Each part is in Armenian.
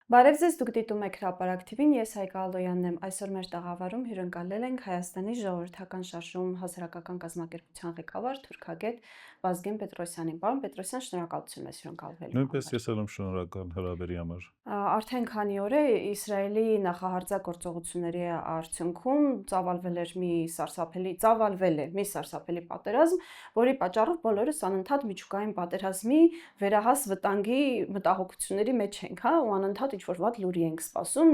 Բարև ձեզ, դուք դիտում եք Հրապարակ TV-ն, ես Հայկ Ալոյանն եմ։ Այսօր մեր տաղավարում հյուրընկալել ենք Հայաստանի ժողովրդական շարժում հասարակական կազմակերպության ղեկավար թուրքագետ Վազգեն Պետրոսյանին։ Պարոն Պետրոսյան, շնորհակալություն մեզ հյուրընկալվելու Նույնպես համար։ ես էլ եմ շնորհակալ հրավերի համար։ Արդեն քանի օր է Իսրայելի նախահարձակորձողությունների արդյունքում ծավալվել է մի սարսափելի պատերազմ, որի պատճառով բոլորս անընդհատ միջուկային պատերազմի վերահաս վտանգի մտահոգությունների մեջ ենք, հա, ու անընդհատ ինչ-որ վատ լուրի ենք սպասում,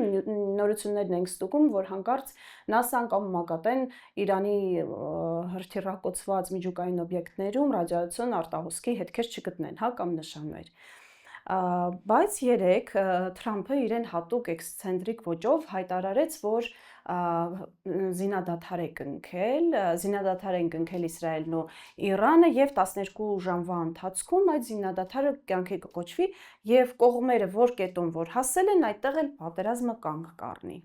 նորություններն ենք ստուգում, որ հանկարծ ՆԱՍԱ-ն կամ ՄԱԳԱՏԷ-ն Իրանի հրթիռակոծված միջուկային օբյեկտներում ռադիացիոն արտահոսքի հետքեր չգտնեն, հա, կամ նշաններ։ Բայց երեք Թրամփը իրեն հատուկ էքսցենտրիկ ոճով հայտարարեց, որ զինադադար են կնքել Իսրայելն ու Իրանը եւ 12 ժամվա ընթացքում այդ զինադադարը կյանքի կկոչվի եւ կողմերը որ կետում որ հասել են, այդտեղ էլ պատերազմը կանգ կառնի։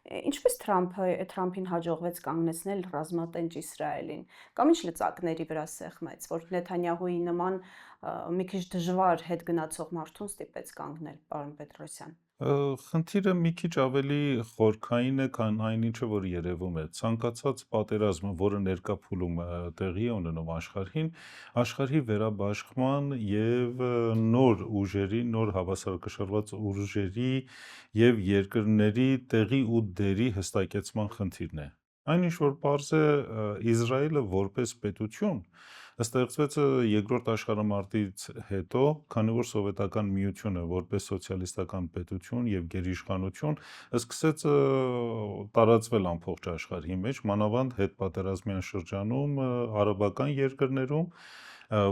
Ինչպես Թրամփին հաջողվեց կանգնեցնել ռազմատենչ Իսրայելին, կամ ինչ լծակների վրա սեղմեց, որ Նեթանյահուի նման մի քիչ դժվար հետ գնացող մարդուն ստիպեց կանգնել, պարոն Պետրոսյան։ Խնդիրը մի քիչ ավելի խորքային է, քան այն ինչը որ երևում է։ Ցանկացած պատերազմը, որը ներկա փուլում տեղի է ունենում աշխարհի վերաբաշխման եւ նոր ուժերի, նոր հավասարակշռված ուժերի եւ երկրների տեղի ու դերի հստակեցման խնդիրն է։ Այնինչ որ պարզ է Իսրայելը որպես պետություն ստեղծվեց երկրորդ աշխարհամարտից հետո, քանի որ Սովետական միությունը որպես սոցիալիստական պետություն եւ գերիշխանություն սկսեց տարածվել ամբողջ աշխարհի մեջ, մանավանդ հետպատերազմյան շրջանում արաբական երկրներում,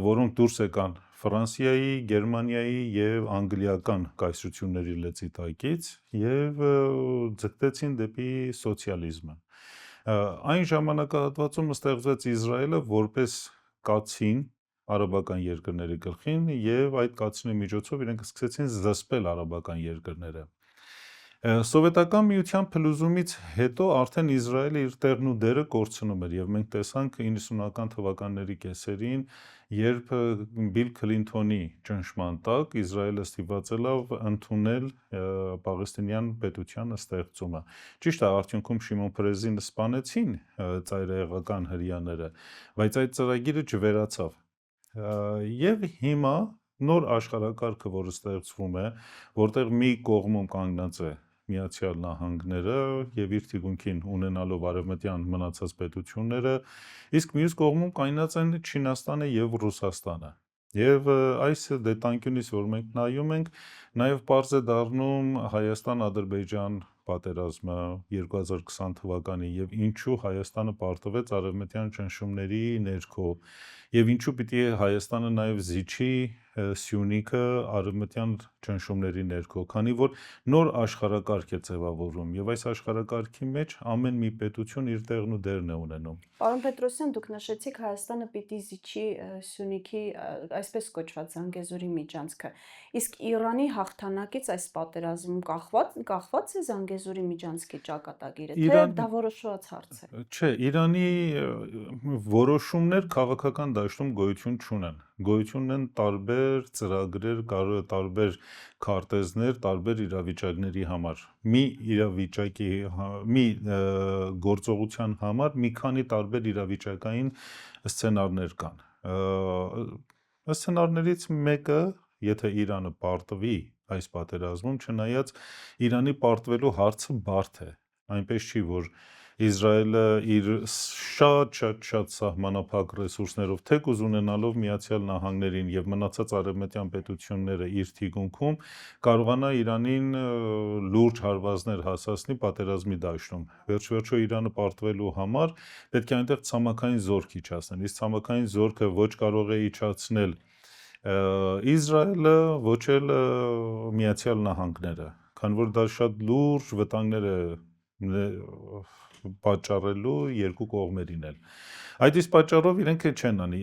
որոնք դուրս եկան Ֆրանսիայի, Գերմանիայի եւ անգլիական կայսրությունների լեցի տակից եւ ձգտեցին դեպի սոցիալիզմը։ Այն ժամանակահատվածում ստեղծվեց Իսրայելը որպես կացին արաբական երկրների գլխին եւ այդ կացինի միջոցով իրենք սկսեցին զսպել արաբական երկրները։ Սովետական միության փլուզումից հետո արդեն Իսրայելը իր տեղն ու դերը կորցնում էր եւ մենք տեսանք 90-ական թվականների կեսերին, երբ Բիլ Քլինթոնի ճնշման տակ Իսրայելը ստիպված ելավ ընդունել Պաղեստինյան պետության ստեղծումը։ Ճիշտ է, արդյունքում Շիմոն Պերեզին սպանեցին ծայրահեղական հրեաները, բայց այդ ծրագիրը չվերացավ։ Եվ հիմա նոր աշխարհակարգը, որը ստեղծվում է, որտեղ մի կողմում կանգնած է Միացյալ Նահանգները եւ իր թիկունքին ունենալով արևմտյան մնացած պետությունները, իսկ մյուս կողմում կայնած են Չինաստանը եւ Ռուսաստանը։ Եվ այս դետանկյունից, որ մենք նայում ենք, նաեւ պարզ է դառնում Հայաստան-Ադրբեջան պատերազմը 2020 թվականին եւ ինչու Հայաստանը պարտվեց արևմտյան ճնշումների ներքո եւ ինչու պիտի Հայաստանը նաեւ զիջի Սյունիքը արևմտյան ճնշումների ներքո, քանի որ նոր աշխարհակարգ է ձևավորում եւ այս աշխարհակարգի մեջ ամեն մի պետություն իր տեղն ու դերն է ունենում։ Պարոն Պետրոսյան, դուք նշեցիք Հայաստանը պիտի զիջի Սյունիքի այսպես կոչված Զանգեզուրի միջանցքը։ Իսկ Իրանի հաղթանակից այս պատերազմում կախված է Զանգեզուրի միջանցքի ճակատագիրը, թե դա որոշված հարց է։ Չէ, Իրանի որոշումներ քաղաքական դաշտում գոյություն չունեն։ Գոյություն ունեն տարբեր ծրագրեր, տարբեր քարտեզներ, տարբեր իրավիճակների համար։ Մի գործողության համար մի քանի տարբեր իրավիճակային սցենարներ կան։ Սցենարներից մեկը, եթե Իրանը պարտվի այս պատերազմում, չնայած Իրանի պարտվելու հարցը բարդ է, այնպես չի, որ Իսրայելը իր շատ սահմանափակ ռեսուրսներով թեկուզ ունենալով Միացյալ Նահանգներին եւ մնացած արևմտյան պետությունները իր թիկունքում կարողանա Իրանին լուրջ հարվածներ հասցնի պատերազմի դաշտում։ Վերջ-վերջո Իրանը պարտվելու համար պետք է այնտեղ ցամաքային զորք իջացնել, իսկ ցամաքային զորքը ոչ կարող է իջացնել Իսրայելը, ոչ էլ Միացյալ Նահանգները, քանի որ դա շատ լուրջ վտանգներ է պատճառելու երկու կողմերին էլ։ Այդ իսկ պատճառով իրենք չեն անի։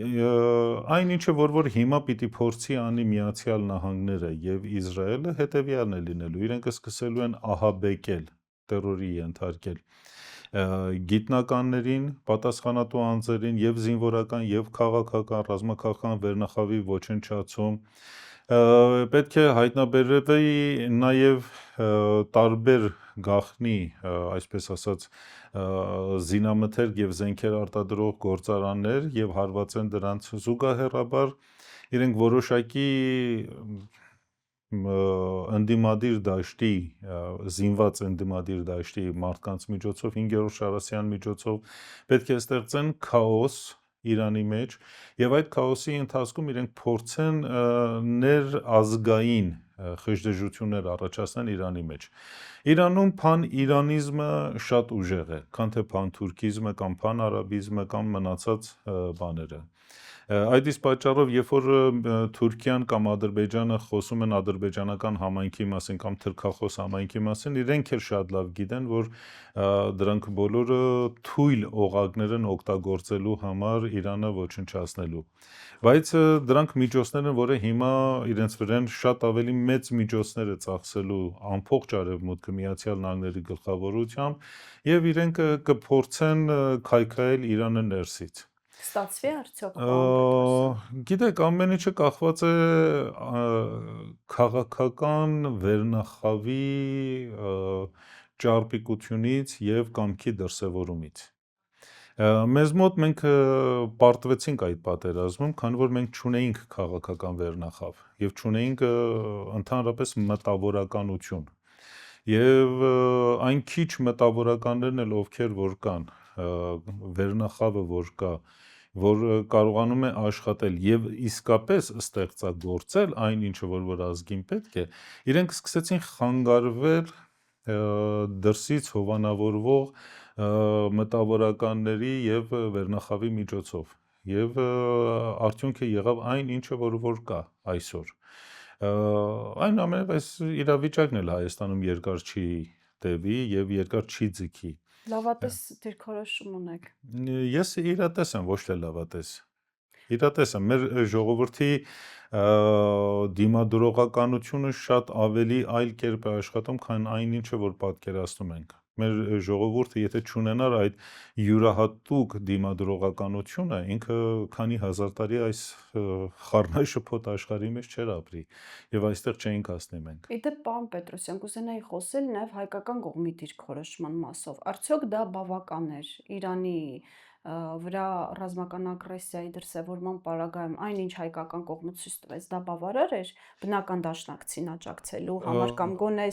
Այն ինչը որ հիմա պիտի փորձի անի Միացյալ Նահանգները եւ Իսրայելը հետեւյալն է լինելու։ Իրենք սկսելու են ահաբեկել, տերորի ենթարկել գիտնականներին, պատասխանատու անձերին եւ զինվորական եւ քաղաքական ռազմաքաղաքական վերնախավի ոչնչացում, Պետք է հայտնաբերվի նաև տարբեր գաղտնի, այսպես ասած, զինամթերք եւ զենքեր արտադրող գործարաններ եւ հարվածեն դրանց զուգահեռաբար իրենք որոշակի ընդդիմադիր դաշտի, զինված ընդդիմադիր դաշտի մարդկանց միջոցով, 5-րդ Շարասյան միջոցով պետք է ստեղծեն քաոս Իրանի մեջ եւ այդ քաոսի ընթացքում իրենք փորձեն ներազգային խժդժություններ առաջացնել Իրանի մեջ։ Իրանում փան-իրանիզմը շատ ուժեղ է, քան թե փան-թուրքիզմը կամ փան-արաբիզմը կամ մնացած բաները։ Այդ իսկ պատճառով, երբ որ Թուրքիան կամ Ադրբեջանը խոսում են ադրբեջանական համայնքի մասին կամ թուրքախոս համայնքի մասին, իրենք էլ շատ լավ գիտեն, որ դրանք բոլորը թույլ օղակներ են օգտագործելու համար Իրանը ոչնչացնելու։ Բայց դրանք միջոցներ են, որը հիմա իրենց վրան շատ ավելի մեծ միջոցներ է ծախսելու ամբողջ Արևմուտքը Միացյալ Նահանգների գլխավորությամբ եւ իրենք կփորձեն քայքայել Իրանը ներսից։ Ստացվի արդյոք, պարոն Պետրոսյան։ Գիտեք, ամեն ինչը կախված է քաղաքական վերնախավի ճարպիկությունից եւ կամքի դրսևորումից։ Մեզ մոտ մենք պարտվեցինք այդ պատերազմում, քանի որ մենք չունեինք քաղաքական վերնախավ եւ չունեինք ընդհանրապես մտավորականություն։ Եվ այն քիչ մտավորականներն էլ ովքեր որ կան, վերնախավը որ կա, որ կարողանում է աշխատել եւ իսկապես ստեղծագործել այն ինչը որ ազգին պետք է, իրենք սկսեցին խանգարվել դրսից հովանավորվող մտավորականների եւ վերնախավի միջոցով եւ արդյունքը եղավ այն ինչը որ կա այսօր։ Այնուամենայնիվ այս իրավիճակն էլ Հայաստանում երկար չի տևի եւ երկար չի ձգի։ Լավատես դիրքորոշում ունեք։ Ես իրատես եմ, ոչ թե լավատես։ Իրատես եմ, մեր ժողովրդի դիմադրողականությունը շատ ավելի այլ կերպ է աշխատում, քան այն ինչը որ պատկերացնում ենք։ Մեր ժողովուրդը եթե չունենար այդ յուրահատուկ դիմադրողականությունը, ինքը քանի հազար տարի այս խառնաշփոթ աշխարհի մեջ չէր ապրի եւ այստեղ չէինք հասնի մենք։ Իդեպ, պարոն Պետրոսյան, կուզենայի խոսել նաև հայկական կողմի դիրքորոշման մասով։ Արդյոք դա բավական էր Իրանի վրա ռազմական ագրեսիայի դրսևորման պարագայում, այնինչ հայկական կողմը ցույց տվեց, դա բավարար էր բնական դաշնակցին աջակցելու համար կամ գոնե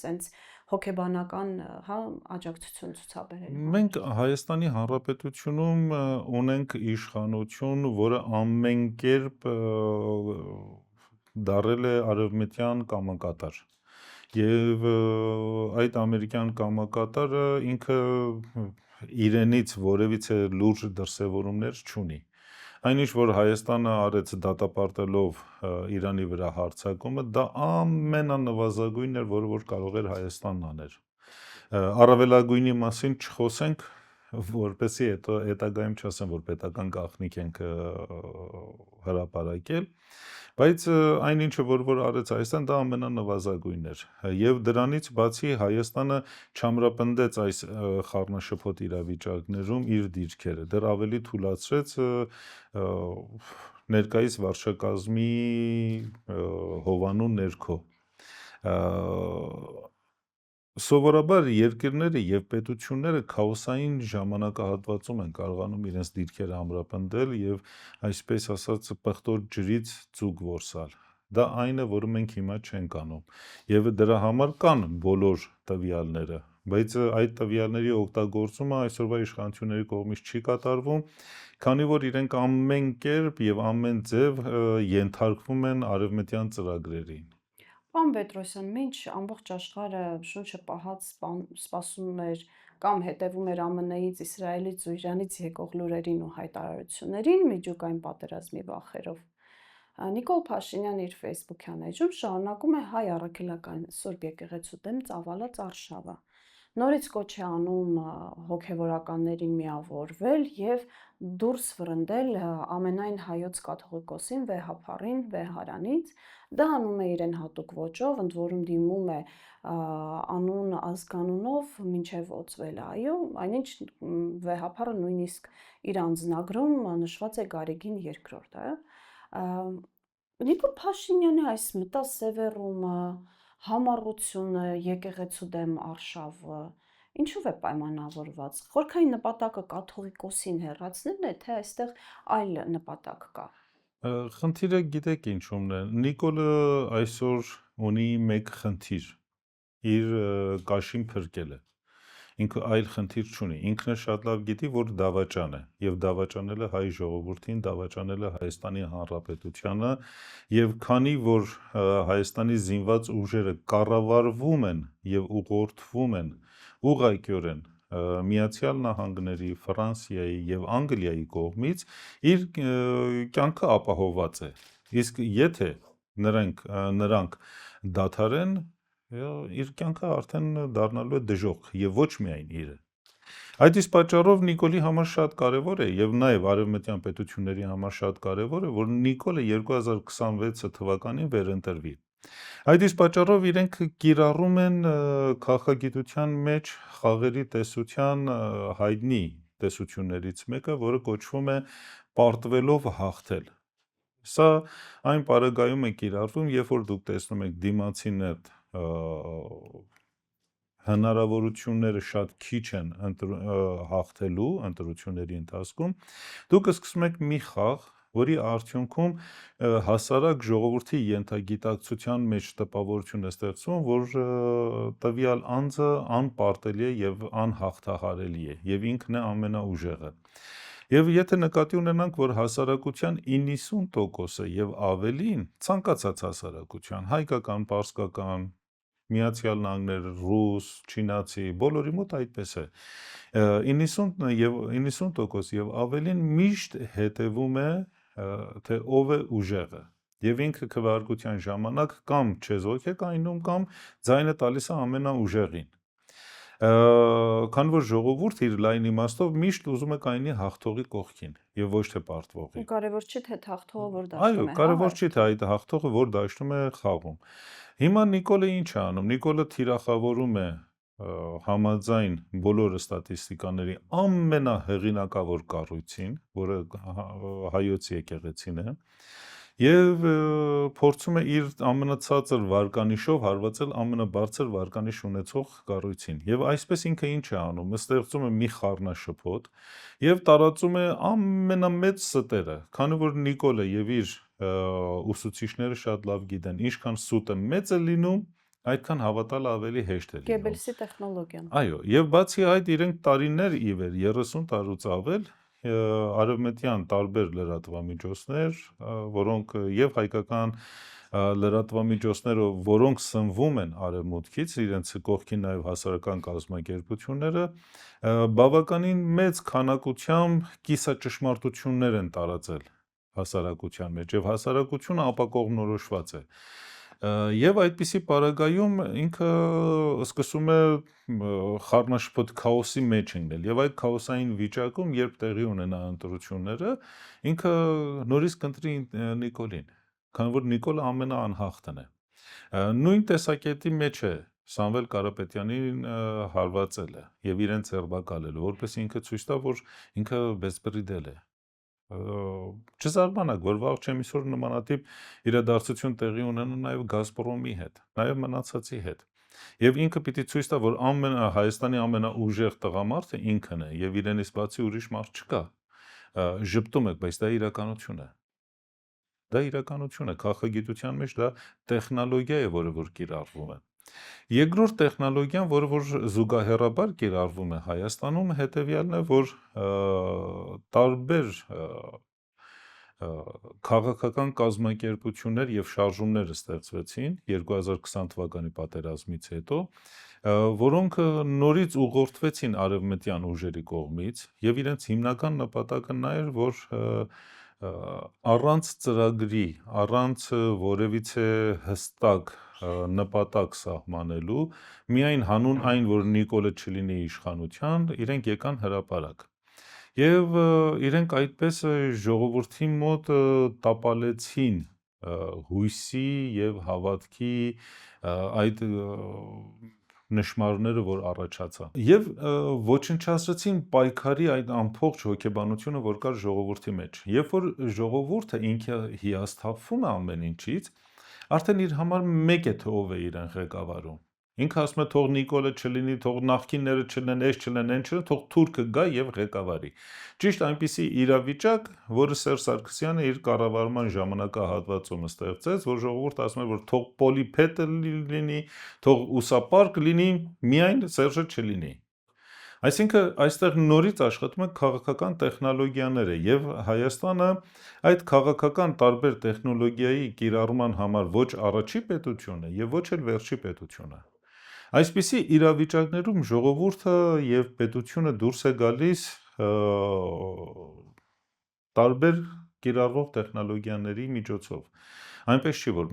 սենց հոգեբանական, հա, աջակցություն ցուցաբերելու համար։ Մենք Հայաստանի Հանրապետությունում ունենք իշխանություն, որը ամեն կերպ դարել է արևմտյան կամակատար։ Եվ այդ ամերիկյան կամակատարը ինքը իրենից որևիցե լուրջ դրսևորումներ չունի։ Այնինչ որ Հայաստանը արեց դատապարտելով Իրանի վրա հարձակումը, դա ամենանվազագույնն էր, որը որ կարող էր Հայաստանն աներ։ Առավելագույնի մասին չխոսենք, որպեսզի հետագայում չասեն, որ պետական գաղտնիք ենք հրապարակել, բայց այն ինչը որ արեց Հայաստան, դա ամենանվազագույնն էր։ Եվ դրանից բացի Հայաստանը չամրապնդեց այս խառնաշփոթ իրավիճակներում իր դիրքերը, դեռ ավելի թուլացրեց ներկայիս վարչակազմի հովանու ներքո։ Սովորաբար երկրները եւ պետությունները քաոսային ժամանակահատվածում են կարողանում իրենց դիրքերը ամրապնդել եւ այսպես ասած պղտոր ջրից ձուկ որսալ։ Դա այն է, որը մենք հիմա չենք անում։ Եվ դրա համար կան բոլոր տվյալները, բայց այդ տվյալների օգտագործումը այսօրվա իշխանությունների կողմից չի կատարվում, քանի որ իրենք ամեն կերպ եւ ամեն ձև ենթարկվում են արևմտյան ծրագրերին։ Պարոն Պետրոսյան, մինչ ամբողջ աշխարհը շունչը պահած սպասում էր կամ հետևում էր ԱՄՆ-ից, Իսրայելից ու Իրանից եկող լուրերին ու հայտարարություններին միջուկային պատերազմի վախերով, Նիկոլ Փաշինյանը իր Facebook-յան էջում շարունակում է հայ առաքելական Սուրբ եկեղեցու դեմ ծավալած արշավը։ Նորից կոչ է անում հոգևորականներին միավորվել եւ դուրս վռնդել ամենայն հայոց կաթողիկոսին վեհափառին վեհարանից։ Դա անում է իրեն հատուկ ոճով, ընդ որում դիմում է անուն ազգանունով մինչև օծվել այո, այնինչ վեհափառը նույնիսկ իր անձնագրում նշված է Գարեգին II, Նիկոլ Փաշինյանի այս մտասևեռումը, համառությունը եկեղեցու դեմ արշավը, ինչով է պայմանավորված։ Խորքային նպատակը կաթողիկոսին հեռացնելն է, թե այստեղ այլ նպատակ կա։ Խնդիրը գիտեք ինչումն է։ Նիկոլը այսօր ունի մեկ խնդիր՝ իր կաշին փրկելը։ Ինքը այլ խնդիր չունի։ Ինքն էլ շատ լավ գիտի, որ դավաճան է, եւ դավաճանելը հայ ժողովրդին, դավաճանելը Հայաստանի Հանրապետությանը, եւ քանի որ Հայաստանի զինված ուժերը կառավարվում են եւ ուղղորդվում են ուղղակիորեն Միացյալ Նահանգների, Ֆրանսիայի եւ Անգլիայի կողմից, իր կյանքը ապահովված է։ Իսկ եթե նրանք դադարեն, իր կյանքը արդեն դառնալու է դժոխք եւ ոչ միայն իրը։ Այդ իսկ պատճառով Նիկոլի համար շատ կարևոր է եւ նաեւ արևմտյան պետությունների համար շատ կարևոր է, որ Նիկոլը 2026 թվականին վերընտրվի։ Այդ իսկ պատճառով իրենք կիրառում են քաղաքագիտության մեջ խաղերի տեսության հայտնի տեսություններից մեկը, որը կոչվում է պարտվելով հաղթել։ Սա այն պարագայում է կիրառվում, երբ որ դուք տեսնում եք դիմացին հնարավորությունները շատ քիչ են հաղթելու ընտրությունների ընթացքում, դուք սկսում եք մի խաղ, որի արդյունքում հասարակ ժողովրդի ենթագիտակցության մեջ տպավորություն է ստեղծվում, որ տվյալ անձը անպարտելի է եւ անհաղթահարելի է եւ ինքն է ամենաուժեղը։ Եվ եթե նկատի ունենանք, որ հասարակության 90%-ը եւ ավելին, ցանկացած հասարակության, հայկական, պարսկական, Միացյալ Նահանգներ, ռուս, չինացի, բոլորի մոտ այդպես է։ 90% եւ ավելին միշտ հետևում է, թե ով է ուժեղը։ Եվ ինքը քվեարկության ժամանակ կամ չեզոք է կայնում, կամ ձայնը տալիս է ամենաուժեղին։ Քանի որ ժողովուրդը իր լայն իմաստով միշտ ուզում է կայնի հաղթողի կողքին եւ ոչ թե պարտվողի։ Կարևոր չի թե հաղթողը որ Այո, դաշտում է, կարևոր չի թե այդ հաղթողը որ դաշտում է խաղում։ Հիմա Նիկոլը ինչ է անում։ Նիկոլը թիրախավորում է համաձայն բոլոր ստատիստիկաների ամենահեղինակավոր կառույցին, որը հայոց եկեղեցին է, եւ փորձում է իր ամենացածր վարկանիշով հարվածել ամենաբարձր վարկանիշ ունեցող կառույցին։ Եվ այսպես ինքը ինչ է անում, ստեղծում է մի խառնաշփոթ եւ տարածում է ամենամեծ ստերը, քանի որ Նիկոլը եւ իր ուսուցիչները շատ լավ գիտեն, ինչքան սուտը մեծ է լինում, այդքան հավատալը ավելի հեշտ է լինում։ Գեբելսի տեխնոլոգիան։ Այո, եւ բացի այդ իրենք տարիներ ի վեր 30 տարուց ավել արևմտյան տարբեր լրատվամիջոցներ, որոնք եւ հայկական լրատվամիջոցները, որոնք սնվում են արևմուտքից, իրենց կողքին նաեւ հասարակական կազմակերպությունները, բավականին մեծ քանակությամբ կիսաճշմարտություններ են տարածել հասարակության մեջ եւ հասարակությունը ապակողմնորոշված է։ Եվ այդպիսի պարագայում ինքը սկսում է խառնաշփոթ քաոսի մեջ ընկնել եւ այդ քաոսային վիճակում, երբ տեղի ունենա ընտրությունները, ինքը նորից կընտրի Նիկոլին, քանի որ Նիկոլը ամենաանհաղթն է։ Նույն տեսակետի մեջ է Սամվել Կարապետյանին հարվածելը եւ իրեն ձերբակալելը, որպես ինքը ցույց տա, որ ինքը բեսպրիդել է։ Չզարմանաք, որ վաղ չեմ իսօր նմանատիպ իրադարձություն տեղի ունենա նաև Գազպրոմի հետ, նաև մնացածի հետ։ Եվ ինքը պիտի ցույց տա, որ Հայաստանի ամենաուժեղ տղամարդը ինքն է եւ իրենից բացի ուրիշ մարդ չկա։ Ժպտում եք, բայց դա իրականություն է։ Դա իրականություն է, քաղաքագիտության մեջ դա տեխնոլոգիա է, որը որ կիրառվում է։ Երկրորդ տեխնոլոգիան, որը որ զուգահեռաբար կիրառվում է Հայաստանում, հետևյալն է, որ տարբեր քաղաքական կազմակերպություններ եւ շարժումներ ստեղծվեցին 2020 թվականի պատերազմից հետո, որոնք նորից ուղղորդվեցին արևմտյան ուժերի կողմից եւ իրենց հիմնական նպատակը նա էր, որ առանց ծրագրի, առանց որևիցե հստակ նպատակ սահմանելու, միայն հանուն այն, որ Նիկոլը չլինի իշխանության, իրենք եկան հրապարակ։ Եվ իրենք այդպես ժողովրդի մոտ տապալեցին հույսի եւ հավատքի այդ նշմարները, որ առաջացան։ Եվ ոչնչացրեցին պայքարի այդ ամբողջ հոգեբանությունը, որ կար ժողովրդի մեջ։ Երբ որ ժողովուրդը ինքը հիասթափվում է ամեն ինչից, արդեն իր համար մեկ է թե ով է իրեն ղեկավարում։ Ինքը ասում է թող Նիկոլը չլինի, թող նախկինները չլինեն, այս չլինեն, այն չլինեն, թող թուրքը գա եւ ղեկավարի։ Ճիշտ այնպիսի իրավիճակ, որը Սերժ Սարգսյանը իր կառավարման ժամանակահատվածում ստեղծեց, որ ժողովուրդը ասում է, որ թող պոլիփետը լինի, թող ուսապարկ լինի, միայն Սերժը չլինի։ Այսինքն այստեղ նորից աշխատում են քաղաքական տեխնոլոգիաները եւ Հայաստանը այդ քաղաքական տարբեր տեխնոլոգիայի կիրառման համար ոչ առաջի պետությունը եւ ոչ էլ վերջի պետությունը։ Այսպիսի իրավիճակներում ժողովուրդը եւ պետությունը դուրս է գալիս տարբեր կիրառվող տեխնոլոգիաների միջոցով։ Այնպես չի, որ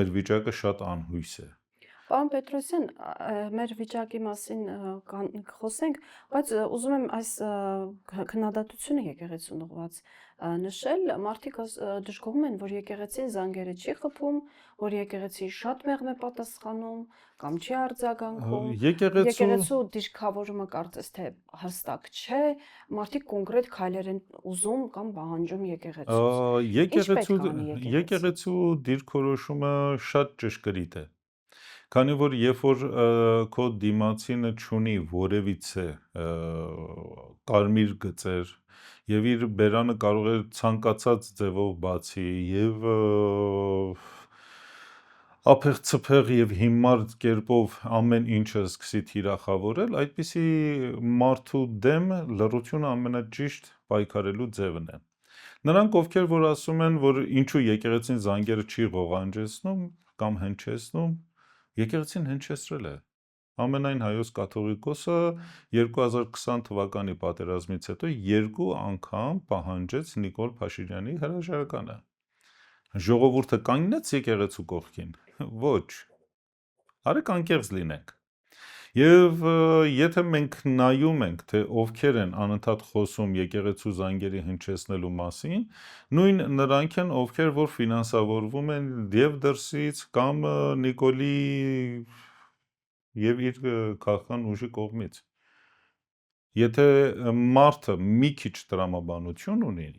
մեր վիճակը շատ անհույս է։ Պարոն Պետրոսյան, մեր վիճակի մասին խոսենք, բայց ուզում եմ այս քննադատությունը եկեղեցուն ուղղված նշել, մարդիկ դժգոհում են, որ եկեղեցին զանգերը չի խփում, որ եկեղեցին շատ մեղմ է պատասխանում կամ չի արձագանքում։ Եկեղեցու դիրքավորումը կարծես թե հստակ չէ, մարդիկ կոնկրետ քայլեր են ուզում կամ պահանջում եկեղեցուց։ Եկեղեցու դիրքորոշումը շատ ճշգրիտ է։ Քանի որ երբ որ քո դիմացինը չունի որևիցե կարմիր գծեր եւ իր բերանը կարող է ցանկացած ձևով բացի եւ ափեղ-ցփեղ եւ հիմար կերպով ամեն ինչը սկսի թիրախավորել, այդպիսի մարդու դեմ լռությունը ամենաճիշտ պայքարելու ձևն է։ Նրանք, ովքեր որ ասում են, որ ինչու եկեղեցին զանգերը չի ղողանջեցնում կամ հնչեցնում, եկեղեցին հնչեցրել է։ Ամենայն հայոց կաթողիկոսը 2020 թվականի պատերազմից հետո 2 անգամ պահանջեց Նիկոլ Փաշինյանի հրաժարականը։ Ժողովուրդը կանգնեց եկեղեցու կողքին։ Ոչ։ Արեք անկեղծ լինենք։ Եվ եթե մենք նայում ենք, թե ովքեր են անընդհատ խոսում եկեղեցու զանգերի հնչեցնելու մասին, նույն նրանք են, ովքեր որ ֆինանսավորվում են եւ դրսից կամ Նիկոլի եւ իր քաղաքական ուժի կողմից։ Եթե մարդը մի քիչ տրամաբանություն ունի,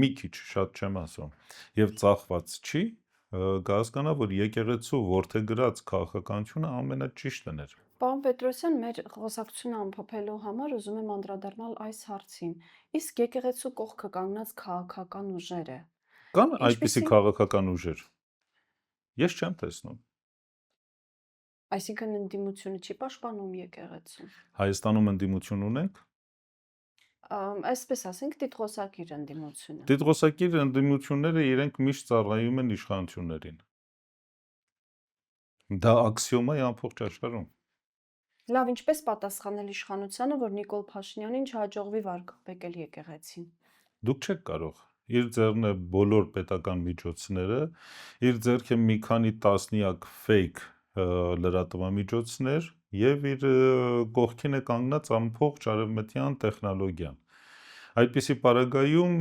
մի քիչ, շատ չեմ ասում, եւ ծախված չի, կհասկանա, որ եկեղեցու որդեգրած քաղաքականությունը ամենաճիշտն էր։ Պարոն Պետրոսյան, մեր խոսակցությունը ամփոփելու համար ուզում եմ անդրադառնալ այս հարցին։ Իսկ եկեղեցու կողքը կանգնած քաղաքական ուժերը կան այդպիսի քաղաքական ուժեր։ Ես չեմ տեսնում։ Այսինքն ընդդիմությունը չի պաշտպանում եկեղեցուն։ Հայաստանում ընդդիմություն ունենք։ Այսպես ասենք, տիտղոսակիր ընդդիմությունը։ Տիտղոսակիր ընդդիմությունները իրենք միշտ ծառայում են իշխանություններին։ Դա աքսիոմ է ամբողջ աշխարհում։ Լավ, ինչպես պատասխանել իշխանությանը, որ Նիկոլ Փաշինյանին չհաջողվի վարկաբեկել եկեղեցին։ Դուք չեք կարող։ Իր ձեռն է բոլոր պետական միջոցները, իր ձեռք է մի քանի տասնյակ fake լրատվամիջոցներ եւ իր կողքին է կանգնած ամբողջ արևմտյան տեխնոլոգիան։ Այդպիսի պարագայում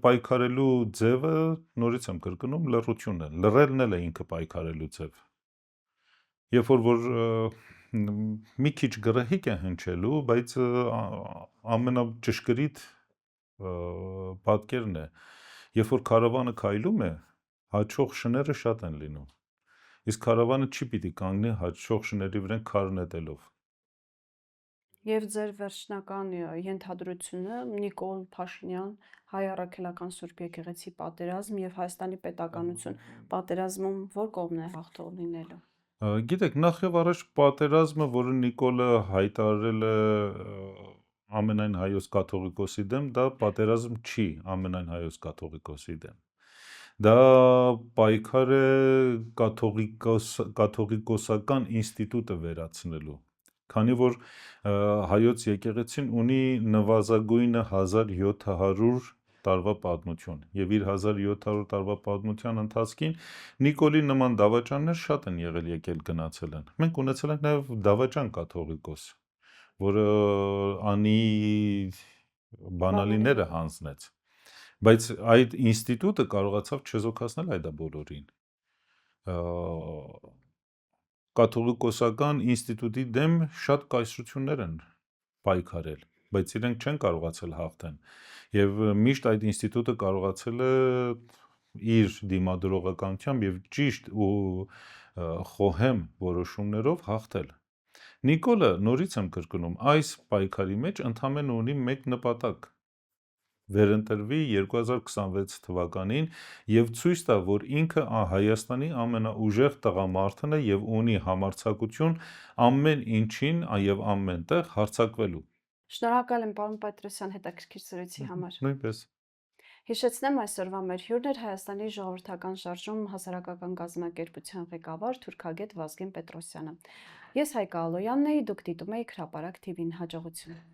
պայքարելու ձևը, նորից եմ կրկնում, լռությունն է։ Լռելն էլ է ինքը պայքարելու ձև։ Երբ որ մի քիչ գրահիկ է հնչելու, բայց ամենաճշգրիտ պատկերն է, երբ որ քարավանը քայլում է, հաճող շները շատ են լինում, իսկ քարավանը չի պիտի կանգնի հաճող շների վրան քար նետելով։ Եվ ձեր վերջնական ենթադրությունը Նիկոլ Փաշինյան, Հայ առաքելական Սուրբ եկեղեցի պատերազմ եւ Հայաստանի պետականություն պատերազմում որ կողմն է հաղթող լինելու։ Գիտեք, նախ եւ առաջ պատերազմը, որը Նիկոլը հայտարարել է ամենայն հայոց կաթողիկոսի դեմ, դա պատերազմ չի ամենայն հայոց կաթողիկոսի դեմ։ Դա պայքար է կաթողիկոսական ինստիտուտը վերացնելու։ Քանի որ հայոց եկեղեցին ունի նվազագույնը 1700 տարվա պատմություն եւ իր 1700 տարվա պատմության ընթացքին Նիկոլի նման դավաճաններ շատ են եղել եկել գնացել են։ Մենք ունեցել ենք նաեւ դավաճան կաթողիկոս, որը անի բանալիները հանձնեց։ Բայց այդ ինստիտուտը կարողացավ չեզոքացնել այդ բոլորին։ կաթողիկոսական ինստիտուտի դեմ շատ կայսրություններ են պայքարել, բայց իրենք չեն կարողացել հաղթեն։ Եվ միշտ այդ ինստիտուտը կարողացել է իր դիմադրողականությամբ եւ ճիշտ ու խոհեմ որոշումներով հաղթել։ Նիկոլը, նորից եմ կրկնում, այս պայքարի մեջ ընդամենը ունի մեկ նպատակ՝ վերընտրվի 2026 թվականին եւ ցույց տա, որ ինքը Հայաստանի ամենաուժեղ տղամարդն է եւ ունի համարձակություն ամեն ինչին եւ ամենտեղ հարձակվելու։ Շնորհակալ եմ, պարոն Պետրոսյան, հետաքրքիր զրույցի համար։ Նույնպես։ Հիշեցնեմ, այսօրվա մեր հյուրն էր Հայաստանի ժողովրդական շարժում հասարակական կազմակերպության ղեկավար թուրքագետ Վազգեն Պետրոսյանը։ Ես Հայկա Ալոյանն էի, դուք դիտում եք Հրապարակ TV-ն, հաջողություն։